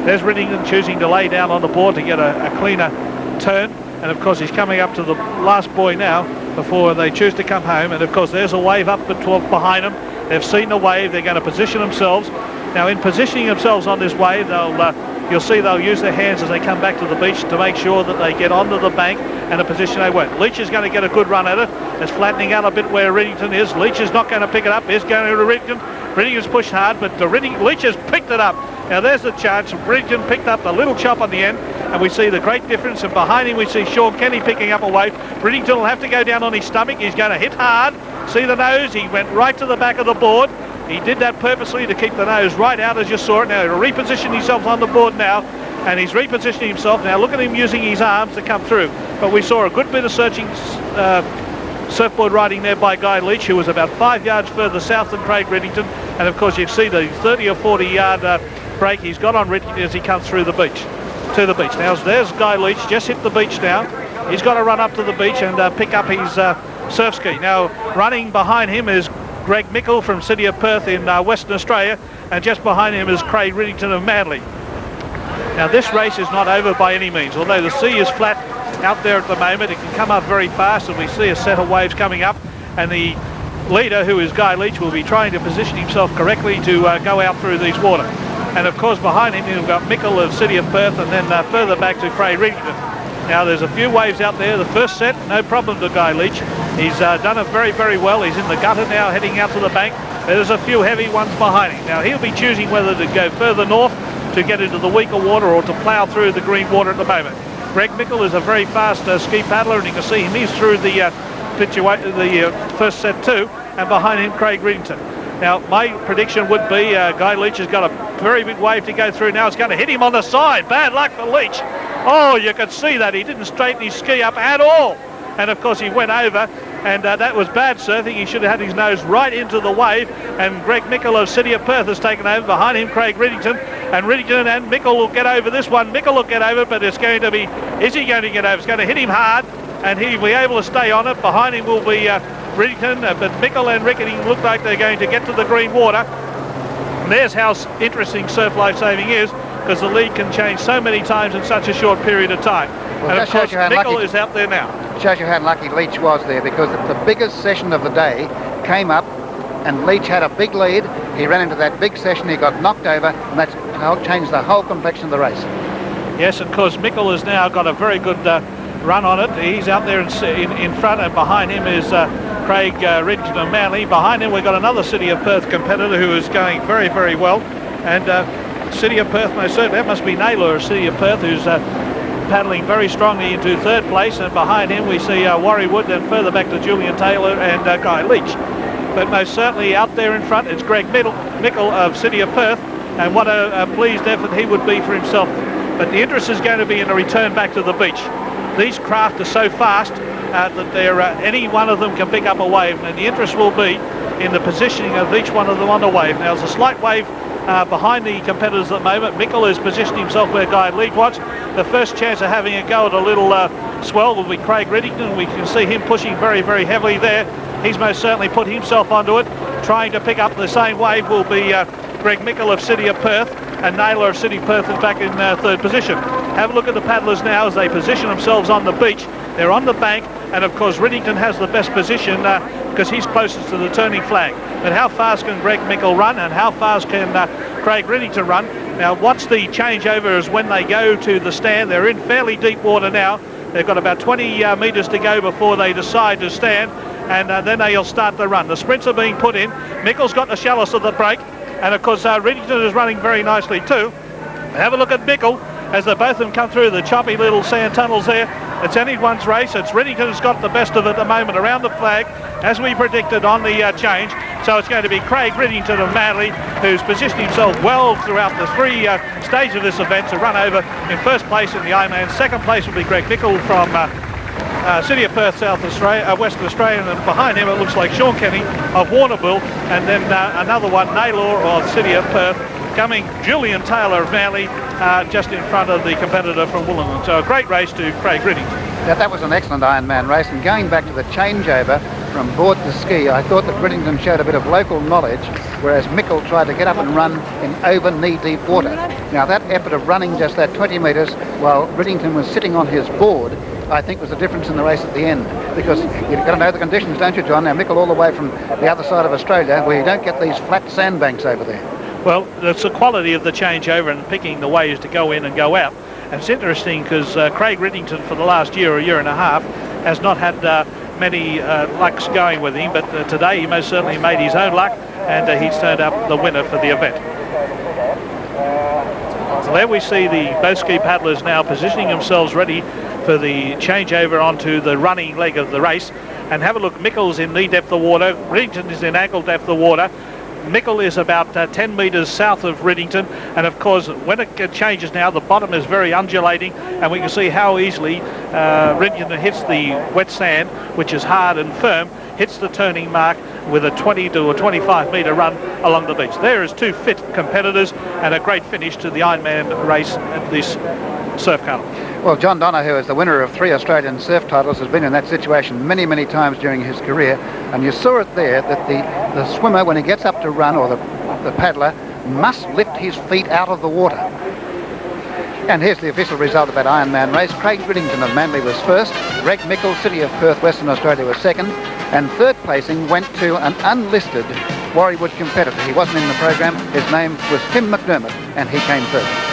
There's Riddington choosing to lay down on the board to get a cleaner turn. And of course he's coming up to the last buoy now before they choose to come home. And of course there's a wave up behind them. They've seen the wave. They're going to position themselves. Now in positioning themselves on this wave, you'll see they'll use their hands as they come back to the beach to make sure that they get onto the bank and a position they won't. Leach is going to get a good run at it. It's flattening out a bit where Riddington is. Leach is not going to pick it up. It's going to Riddington. Riddington's pushed hard, but Leach has picked it up. Now there's the chance. Riddington picked up the little chop on the end, and we see the great difference. And behind him we see Sean Kenny picking up a wave. Riddington will have to go down on his stomach. He's going to hit hard. See the nose? He went right to the back of the board. He did that purposely to keep the nose right out as you saw it. Now he'll reposition himself on the board now, and he's repositioning himself. Now look at him using his arms to come through. But we saw a good bit of searching surfboard riding there by Guy Leach, who was about 5 yards further south than Craig Riddington. And of course you see the 30 or 40 yard break he's got on Riddington as he comes through the beach, to the beach. Now there's Guy Leach, just hit the beach now. He's got to run up to the beach and pick up his surf ski. Now running behind him is Greg Mickle from City of Perth in Western Australia, and just behind him is Craig Riddington of Manly. Now this race is not over by any means. Although the sea is flat out there at the moment, it can come up very fast, and we see a set of waves coming up, and the leader, who is Guy Leach, will be trying to position himself correctly to go out through these water. And of course behind him you've got Mickle of City of Perth, and then further back to Craig Riddington. Now there's a few waves out there. The first set, no problem to Guy Leach. He's done it very, very well. He's in the gutter now, heading out to the bank. There's a few heavy ones behind him. Now he'll be choosing whether to go further north to get into the weaker water or to plough through the green water at the moment. Greg Mickle is a very fast ski paddler, and you can see him. He's through the first set too, and behind him Craig Riddington. Now my prediction would be Guy Leach has got a very big wave to go through now. It's going to hit him on the side. Bad luck for Leach. Oh, you could see that. He didn't straighten his ski up at all. And of course he went over, and that was bad surfing. He should have had his nose right into the wave, and Greg Mickle of City of Perth has taken over. Behind him Craig Riddington, and Riddington and Mickle will get over this one. Mickle will get over, but it's going to be, is he going to get over? It's going to hit him hard, and he'll be able to stay on it. Behind him will be Riddington, but Mickle and Rickety look like they're going to get to the green water. And there's how interesting surf lifesaving is, because the lead can change so many times in such a short period of time. Well, and of course Mickle is out there now. Shows you how lucky Leach was there, because the biggest session of the day came up and Leach had a big lead. He ran into that big session, he got knocked over, and that's changed the whole complexion of the race. Yes, of course Mickle has now got a very good run on it. He's out there in front, and behind him is Craig Riddington of Manly. Behind him we've got another City of Perth competitor who is going very, very well. And City of Perth, most certainly, that must be Naylor of City of Perth, who's paddling very strongly into third place, and behind him we see Warrie Wood, and further back to Julian Taylor and Guy Leach. But most certainly out there in front it's Greg Mickle of City of Perth, and what a pleased effort he would be for himself. But the interest is going to be in the return back to the beach. These craft are so fast that any one of them can pick up a wave, and the interest will be in the positioning of each one of them on the wave. Now there's a slight wave behind the competitors at the moment. Mickle has positioned himself where Guy Leach was. The first chance of having a go at a little swell will be Craig Riddington. We can see him pushing very, very heavily there. He's most certainly put himself onto it. Trying to pick up the same wave will be Greg Mickle of City of Perth, and Naylor of City of Perth is back in third position. Have a look at the paddlers now as they position themselves on the beach. They're on the bank, and of course Riddington has the best position because he's closest to the turning flag. But how fast can Greg Mickle run, and how fast can Craig Riddington run? Now what's the changeover is when they go to the stand. They're in fairly deep water now. They've got about 20 metres to go before they decide to stand, and then they'll start the run. The sprints are being put in. Mickle's got the shallowest of the break, and of course Riddington is running very nicely too. Have a look at Mickle as they both of them come through the choppy little sand tunnels there. It's anyone's race. It's Riddington has got the best of it at the moment around the flag, as we predicted on the change. So it's going to be Craig Riddington of Manly, who's positioned himself well throughout the three stages of this event to run over in first place in the Ironman. Second place will be Greg Mickle from City of Perth, South Australia, Western Australia, and behind him it looks like Sean Kenny of Warrnambool, and then another one, Naylor of City of Perth, coming Julian Taylor of Manly just in front of the competitor from Wollongong. So a great race to Craig Riddington. Now, that was an excellent Ironman race, and going back to the changeover from board to ski, I thought that Riddington showed a bit of local knowledge, whereas Mickle tried to get up and run in over knee-deep water. Now that effort of running just that 20 metres while Riddington was sitting on his board, I think was the difference in the race at the end, because you've got to know the conditions, don't you, John? Now Mickle all the way from the other side of Australia, where you don't get these flat sandbanks over there. Well, it's the quality of the changeover and picking the ways to go in and go out. And it's interesting because Craig Riddington for the last year or year and a half has not had many lucks going with him, but today he most certainly made his own luck, and he's turned up the winner for the event. So there we see the both ski paddlers now positioning themselves ready for the changeover onto the running leg of the race. And have a look, Mickle's in knee depth of water, Riddington is in ankle depth of water. Mickle is about 10 metres south of Riddington, and of course when it changes now, the bottom is very undulating, and we can see how easily Riddington hits the wet sand, which is hard and firm, hits the turning mark with a 20 to a 25 metre run along the beach. There is two fit competitors and a great finish to the Ironman race at this surf carnival. Well, John Donoghue, as the winner of 3 Australian surf titles, has been in that situation many, many times during his career, and you saw it there that the swimmer, when he gets up to run, or the paddler, must lift his feet out of the water. And here's the official result of that Ironman race. Craig Riddington of Manly was first, Greg Mickle, City of Perth, Western Australia, was second, and third placing went to an unlisted Warriewood competitor. He wasn't in the program. His name was Tim McDermott, and he came third.